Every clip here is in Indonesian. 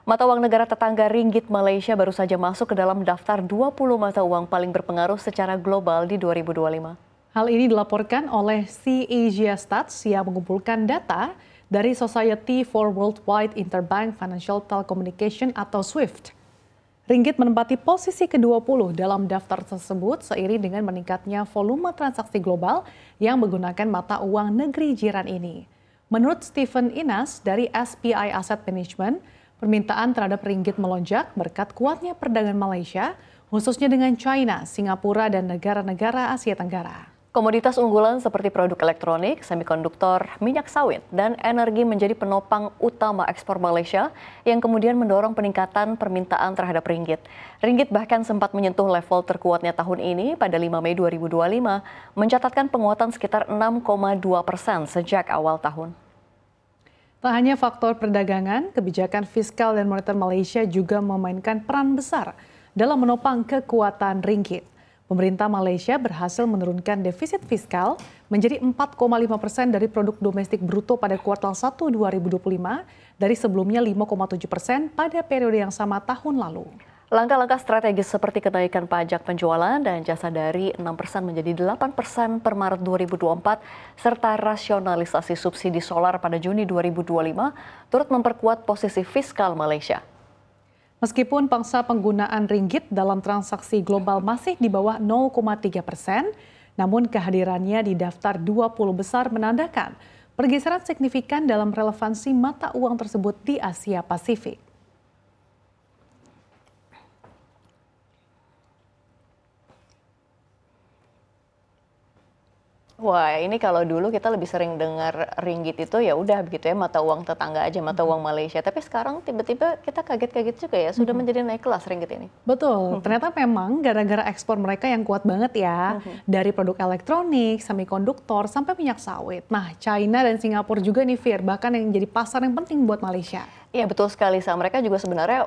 Mata uang negara tetangga ringgit Malaysia baru saja masuk ke dalam daftar 20 mata uang paling berpengaruh secara global di 2025. Hal ini dilaporkan oleh Sea Asia Stats yang mengumpulkan data dari Society for Worldwide Interbank Financial Telecommunication atau SWIFT. Ringgit menempati posisi ke-20 dalam daftar tersebut seiring dengan meningkatnya volume transaksi global yang menggunakan mata uang negeri jiran ini. Menurut Stephen Inas dari SPI Asset Management, permintaan terhadap ringgit melonjak berkat kuatnya perdagangan Malaysia, khususnya dengan China, Singapura, dan negara-negara Asia Tenggara. Komoditas unggulan seperti produk elektronik, semikonduktor, minyak sawit, dan energi menjadi penopang utama ekspor Malaysia yang kemudian mendorong peningkatan permintaan terhadap ringgit. Ringgit bahkan sempat menyentuh level terkuatnya tahun ini pada 5 Mei 2025, mencatatkan penguatan sekitar 6,2% sejak awal tahun. Tak hanya faktor perdagangan, kebijakan fiskal dan moneter Malaysia juga memainkan peran besar dalam menopang kekuatan ringgit. Pemerintah Malaysia berhasil menurunkan defisit fiskal menjadi 4,5% dari produk domestik bruto pada kuartal 1 2025 dari sebelumnya 5,7% pada periode yang sama tahun lalu. Langkah-langkah strategis seperti kenaikan pajak penjualan dan jasa dari 6% menjadi 8% per Maret 2024 serta rasionalisasi subsidi solar pada Juni 2025 turut memperkuat posisi fiskal Malaysia. Meskipun pangsa penggunaan ringgit dalam transaksi global masih di bawah 0,3%, namun kehadirannya di daftar 20 besar menandakan pergeseran signifikan dalam relevansi mata uang tersebut di Asia Pasifik. Wah, ini kalau dulu kita lebih sering dengar ringgit itu ya udah begitu ya, mata uang tetangga aja, mata uang Malaysia. Tapi sekarang tiba-tiba kita kaget-kaget juga ya, sudah menjadi naik kelas ringgit ini. Betul, ternyata memang gara-gara ekspor mereka yang kuat banget ya. Dari produk elektronik, semikonduktor, sampai minyak sawit. Nah, China dan Singapura juga nih Fir, bahkan yang jadi pasar yang penting buat Malaysia. Iya betul sekali, mereka juga sebenarnya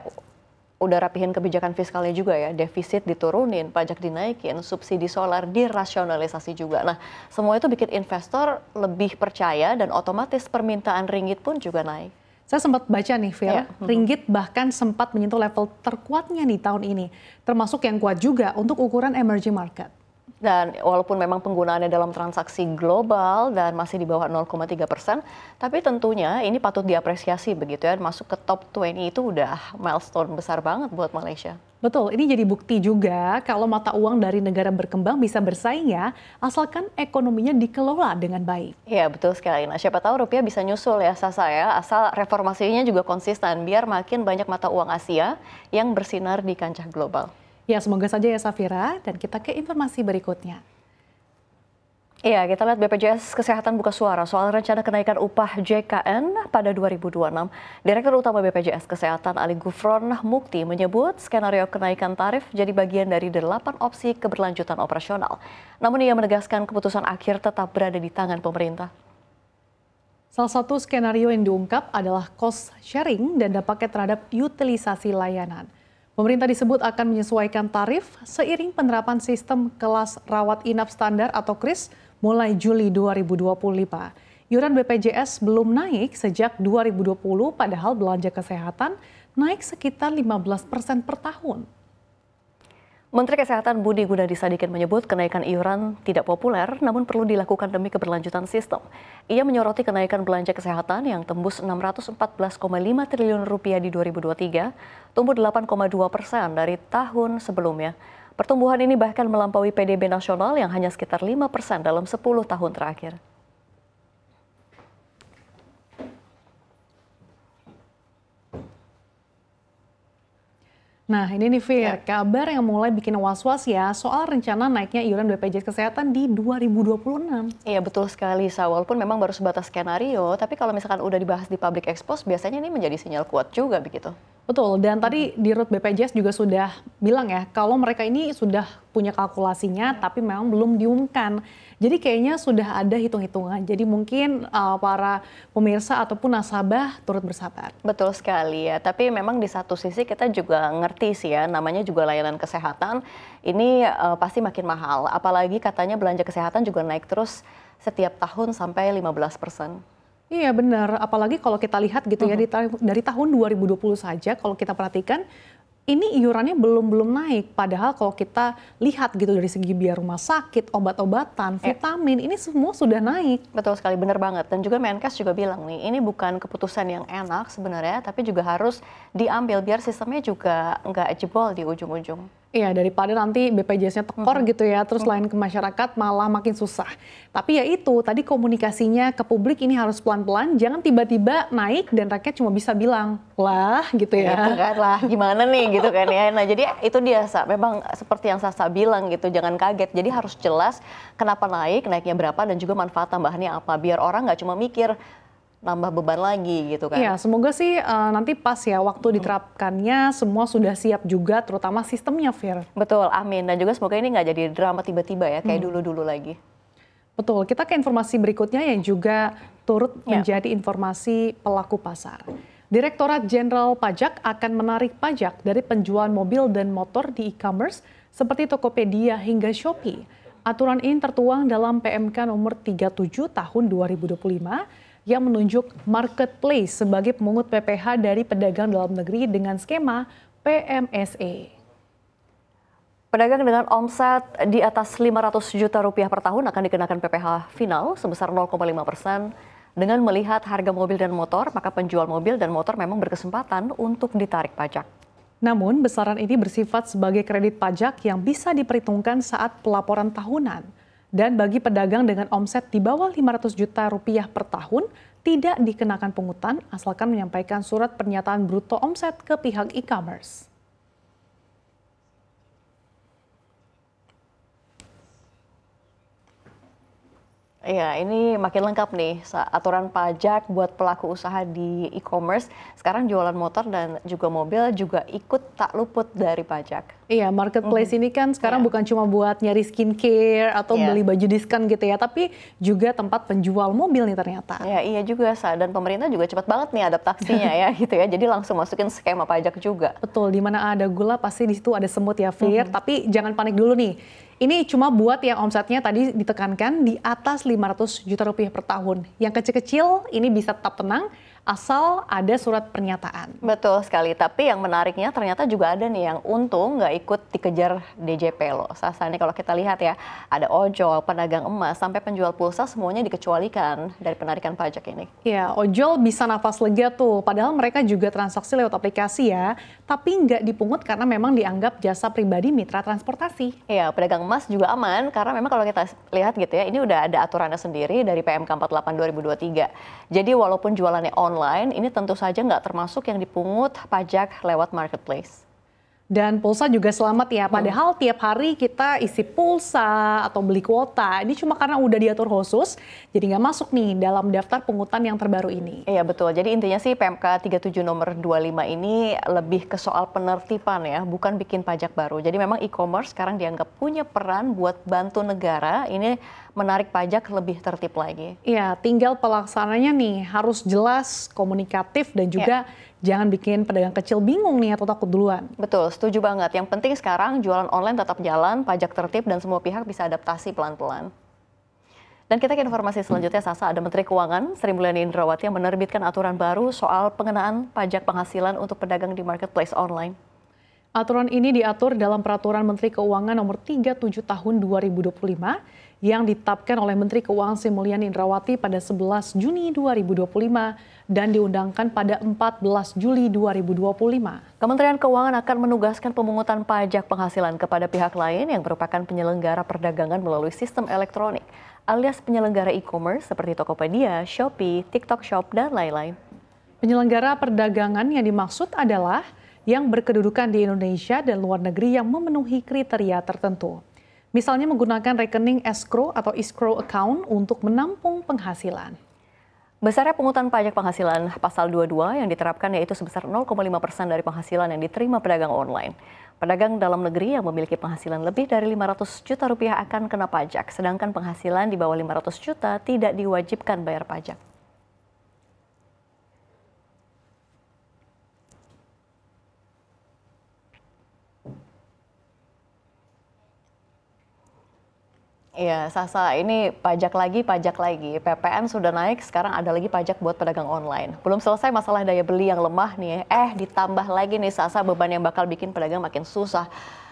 udah rapihin kebijakan fiskalnya juga ya, defisit diturunin, pajak dinaikin, subsidi solar dirasionalisasi juga. Nah, semua itu bikin investor lebih percaya dan otomatis permintaan ringgit pun juga naik. Saya sempat baca nih, Fir, ringgit bahkan sempat menyentuh level terkuatnya di tahun ini, termasuk yang kuat juga untuk ukuran emerging market. Dan walaupun memang penggunaannya dalam transaksi global dan masih di bawah 0,3%, tapi tentunya ini patut diapresiasi begitu ya, masuk ke top 20 itu udah milestone besar banget buat Malaysia. Betul, ini jadi bukti juga kalau mata uang dari negara berkembang bisa bersaing ya, asalkan ekonominya dikelola dengan baik. Iya betul sekali, nah siapa tahu rupiah bisa nyusul ya Sasa ya, asal reformasinya juga konsisten, biar makin banyak mata uang Asia yang bersinar di kancah global. Ya, semoga saja ya Safira, dan kita ke informasi berikutnya. Iya, kita lihat BPJS Kesehatan buka suara soal rencana kenaikan upah JKN pada 2026. Direktur Utama BPJS Kesehatan Ali Gufron Mukti menyebut skenario kenaikan tarif jadi bagian dari 8 opsi keberlanjutan operasional. Namun ia menegaskan keputusan akhir tetap berada di tangan pemerintah. Salah satu skenario yang diungkap adalah cost sharing dan dampaknya terhadap utilisasi layanan. Pemerintah disebut akan menyesuaikan tarif seiring penerapan sistem kelas rawat inap standar atau KRIS mulai Juli 2025. Iuran BPJS belum naik sejak 2020 padahal belanja kesehatan naik sekitar 15% per tahun. Menteri Kesehatan Budi Gunadi Sadikin menyebut kenaikan iuran tidak populer namun perlu dilakukan demi keberlanjutan sistem. Ia menyoroti kenaikan belanja kesehatan yang tembus 614,5 triliun rupiah di 2023, tumbuh 8,2% dari tahun sebelumnya. Pertumbuhan ini bahkan melampaui PDB nasional yang hanya sekitar 5% dalam 10 tahun terakhir. Nah ini nih Fir, kabar yang mulai bikin was-was ya soal rencana naiknya iuran BPJS Kesehatan di 2026. Iya betul sekali, walaupun memang baru sebatas skenario, tapi kalau misalkan udah dibahas di public expose, biasanya ini menjadi sinyal kuat juga begitu. Betul, dan tadi di Rut BPJS juga sudah bilang ya, kalau mereka ini sudah punya kalkulasinya, tapi memang belum diumumkan. Jadi kayaknya sudah ada hitung-hitungan, jadi mungkin para pemirsa ataupun nasabah turut bersabar. Betul sekali ya, tapi memang di satu sisi kita juga ngerti sih ya, namanya juga layanan kesehatan, ini pasti makin mahal. Apalagi katanya belanja kesehatan juga naik terus setiap tahun sampai 15%. Iya benar, apalagi kalau kita lihat gitu ya dari tahun 2020 saja kalau kita perhatikan ini iurannya belum naik. Padahal kalau kita lihat gitu dari segi biaya rumah sakit, obat-obatan, vitamin ini semua sudah naik. Betul sekali, benar banget. Dan juga Menkes juga bilang nih, ini bukan keputusan yang enak sebenarnya, tapi juga harus diambil biar sistemnya juga nggak jebol di ujung-ujung. Iya, daripada nanti BPJS-nya tekor gitu ya, terus lain ke masyarakat malah makin susah. Tapi ya itu, tadi komunikasinya ke publik ini harus pelan-pelan, jangan tiba-tiba naik dan rakyat cuma bisa bilang, lah gitu ya. Gitu kan lah, gimana nih gitu kan ya. Nah jadi itu dia, memang seperti yang Sasa bilang gitu, jangan kaget. Jadi harus jelas kenapa naiknya berapa dan juga manfaat tambahannya apa. Biar orang nggak cuma mikir, nambah beban lagi gitu kan. Iya, semoga sih nanti pas ya waktu diterapkannya semua sudah siap juga, terutama sistemnya, Fir. Betul, amin. Dan juga semoga ini nggak jadi drama tiba-tiba ya, kayak dulu-dulu lagi. Betul, kita ke informasi berikutnya yang juga turut menjadi informasi pelaku pasar. Direktorat Jenderal Pajak akan menarik pajak dari penjualan mobil dan motor di e-commerce seperti Tokopedia hingga Shopee. Aturan ini tertuang dalam PMK nomor 37 tahun 2025 yang menunjuk marketplace sebagai pemungut PPh dari pedagang dalam negeri dengan skema PMSE. Pedagang dengan omset di atas 500 juta rupiah per tahun akan dikenakan PPh final sebesar 0,5%. Dengan melihat harga mobil dan motor, maka penjual mobil dan motor memang berkesempatan untuk ditarik pajak. Namun, besaran ini bersifat sebagai kredit pajak yang bisa diperhitungkan saat pelaporan tahunan. Dan bagi pedagang dengan omset di bawah 500 juta rupiah per tahun, tidak dikenakan pungutan asalkan menyampaikan surat pernyataan bruto omset ke pihak e-commerce. Iya, ini makin lengkap nih aturan pajak buat pelaku usaha di e-commerce. Sekarang jualan motor dan juga mobil juga ikut tak luput dari pajak. Iya, marketplace ini kan sekarang bukan cuma buat nyari skincare atau beli baju diskon gitu ya, tapi juga tempat penjual mobil nih ternyata. Ya, iya juga, dan pemerintah juga cepat banget nih adaptasinya ya gitu ya. Jadi langsung masukin skema pajak juga. Betul, di mana ada gula pasti di situ ada semut ya, Fir. Tapi jangan panik dulu nih. Ini cuma buat yang omsetnya tadi ditekankan di atas 500 juta rupiah per tahun. Yang kecil-kecil ini bisa tetap tenang asal ada surat pernyataan. Betul sekali, tapi yang menariknya ternyata juga ada nih yang untung nggak ikut dikejar DJP loh. Sasanya kalau kita lihat ya, ada ojol, pedagang emas, sampai penjual pulsa semuanya dikecualikan dari penarikan pajak ini. Ya, ojol bisa nafas lega tuh, padahal mereka juga transaksi lewat aplikasi ya, tapi nggak dipungut karena memang dianggap jasa pribadi mitra transportasi. Iya, pedagang emas juga aman karena memang kalau kita lihat gitu ya, ini udah ada aturannya sendiri dari PMK 48 2023. Jadi walaupun jualannya online, ini tentu saja nggak termasuk yang dipungut pajak lewat marketplace. Dan pulsa juga selamat ya, padahal tiap hari kita isi pulsa atau beli kuota, ini cuma karena udah diatur khusus, jadi nggak masuk nih dalam daftar pungutan yang terbaru ini. Iya betul, jadi intinya sih PMK 37 nomor 25 ini lebih ke soal penertiban ya, bukan bikin pajak baru. Jadi memang e-commerce sekarang dianggap punya peran buat bantu negara, ini menarik pajak lebih tertib lagi. Iya, tinggal pelaksananya nih harus jelas, komunikatif, dan juga jangan bikin pedagang kecil bingung nih atau takut duluan. Betul, setuju banget. Yang penting sekarang jualan online tetap jalan, pajak tertib, dan semua pihak bisa adaptasi pelan-pelan. Dan kita ke informasi selanjutnya, Sasa, ada Menteri Keuangan Sri Mulyani Indrawati yang menerbitkan aturan baru soal pengenaan pajak penghasilan untuk pedagang di marketplace online. Aturan ini diatur dalam Peraturan Menteri Keuangan Nomor 37 Tahun 2025 yang ditetapkan oleh Menteri Keuangan Sri Mulyani Indrawati pada 11 Juni 2025 dan diundangkan pada 14 Juli 2025. Kementerian Keuangan akan menugaskan pemungutan pajak penghasilan kepada pihak lain yang merupakan penyelenggara perdagangan melalui sistem elektronik, alias penyelenggara e-commerce seperti Tokopedia, Shopee, TikTok Shop, dan lain-lain. Penyelenggara perdagangan yang dimaksud adalah yang berkedudukan di Indonesia dan luar negeri yang memenuhi kriteria tertentu. Misalnya menggunakan rekening escrow atau escrow account untuk menampung penghasilan. Besarnya pungutan pajak penghasilan pasal 22 yang diterapkan yaitu sebesar 0,5% dari penghasilan yang diterima pedagang online. Pedagang dalam negeri yang memiliki penghasilan lebih dari 500 juta rupiah akan kena pajak, sedangkan penghasilan di bawah 500 juta tidak diwajibkan bayar pajak. Iya, Sasa, ini pajak lagi. PPN sudah naik, sekarang ada lagi pajak buat pedagang online. Belum selesai masalah daya beli yang lemah nih, ditambah lagi nih Sasa, beban yang bakal bikin pedagang makin susah.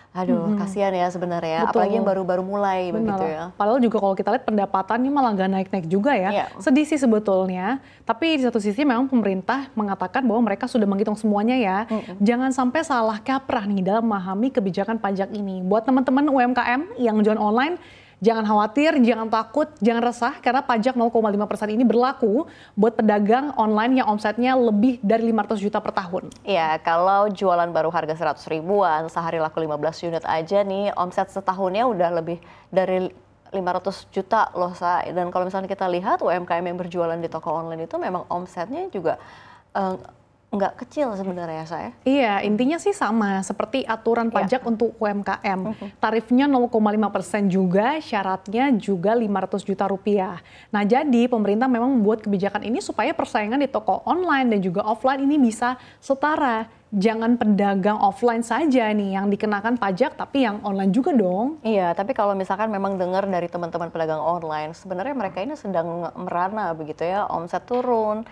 Aduh, kasihan ya sebenarnya, apalagi yang baru-baru mulai begitu ya. Padahal juga kalau kita lihat pendapatan ini malah nggak naik-naik juga ya. Iya. Sedih sih sebetulnya. Tapi di satu sisi memang pemerintah mengatakan bahwa mereka sudah menghitung semuanya ya. Jangan sampai salah kaprah nih dalam memahami kebijakan pajak ini. Buat teman-teman UMKM yang jualan online, jangan khawatir, jangan takut, jangan resah karena pajak 0,5% ini berlaku buat pedagang online yang omsetnya lebih dari 500 juta per tahun. Iya, kalau jualan baru harga 100 ribuan, sehari laku 15 unit aja nih, omset setahunnya udah lebih dari 500 juta loh, Sa. Dan kalau misalnya kita lihat UMKM yang berjualan di toko online itu memang omsetnya juga nggak kecil sebenarnya, saya. Iya, intinya sih sama seperti aturan pajak untuk UMKM. Tarifnya 0,5% juga, syaratnya juga 500 juta rupiah. Nah, jadi pemerintah memang membuat kebijakan ini supaya persaingan di toko online dan juga offline ini bisa setara. Jangan pedagang offline saja nih yang dikenakan pajak, tapi yang online juga dong. Iya, tapi kalau misalkan memang dengar dari teman-teman pedagang online, sebenarnya mereka ini sedang merana begitu ya, omset turun,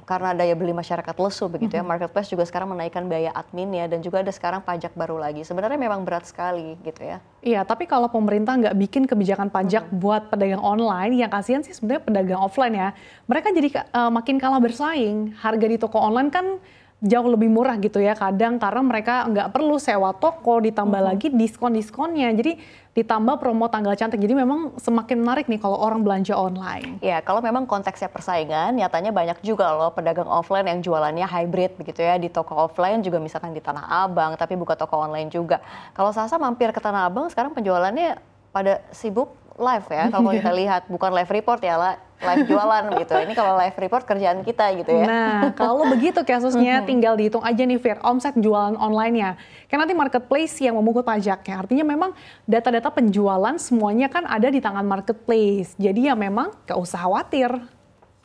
karena daya beli masyarakat lesu begitu ya. Marketplace juga sekarang menaikkan biaya adminnya dan juga ada sekarang pajak baru lagi. Sebenarnya memang berat sekali gitu ya. Iya, tapi kalau pemerintah nggak bikin kebijakan pajak buat pedagang online, yang kasihan sih sebenarnya pedagang offline ya. Mereka jadi makin kalah bersaing. Harga di toko online kan jauh lebih murah gitu ya kadang karena mereka nggak perlu sewa toko, ditambah lagi diskon-diskonnya. Jadi ditambah promo tanggal cantik. Jadi memang semakin menarik nih kalau orang belanja online. Ya, kalau memang konteksnya persaingan, nyatanya banyak juga loh pedagang offline yang jualannya hybrid begitu ya. Di toko offline juga misalkan di Tanah Abang, tapi buka toko online juga. Kalau Sasa mampir ke Tanah Abang, sekarang penjualannya pada sibuk live ya. Kalau kita lihat, bukan live report ya, live jualan gitu. Ini kalau live report kerjaan kita gitu ya. Nah, kalau begitu kasusnya tinggal dihitung aja nih Fir, omset jualan online-nya. Kan nanti marketplace yang memungut pajaknya. Artinya memang data-data penjualan semuanya kan ada di tangan marketplace. Jadi ya memang gak usah khawatir.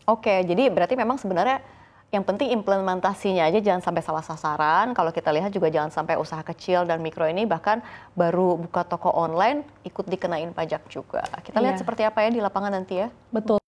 Oke, jadi berarti memang sebenarnya yang penting implementasinya aja jangan sampai salah sasaran. Kalau kita lihat juga jangan sampai usaha kecil dan mikro ini bahkan baru buka toko online ikut dikenain pajak juga. Kita lihat seperti apa ya di lapangan nanti ya. Betul.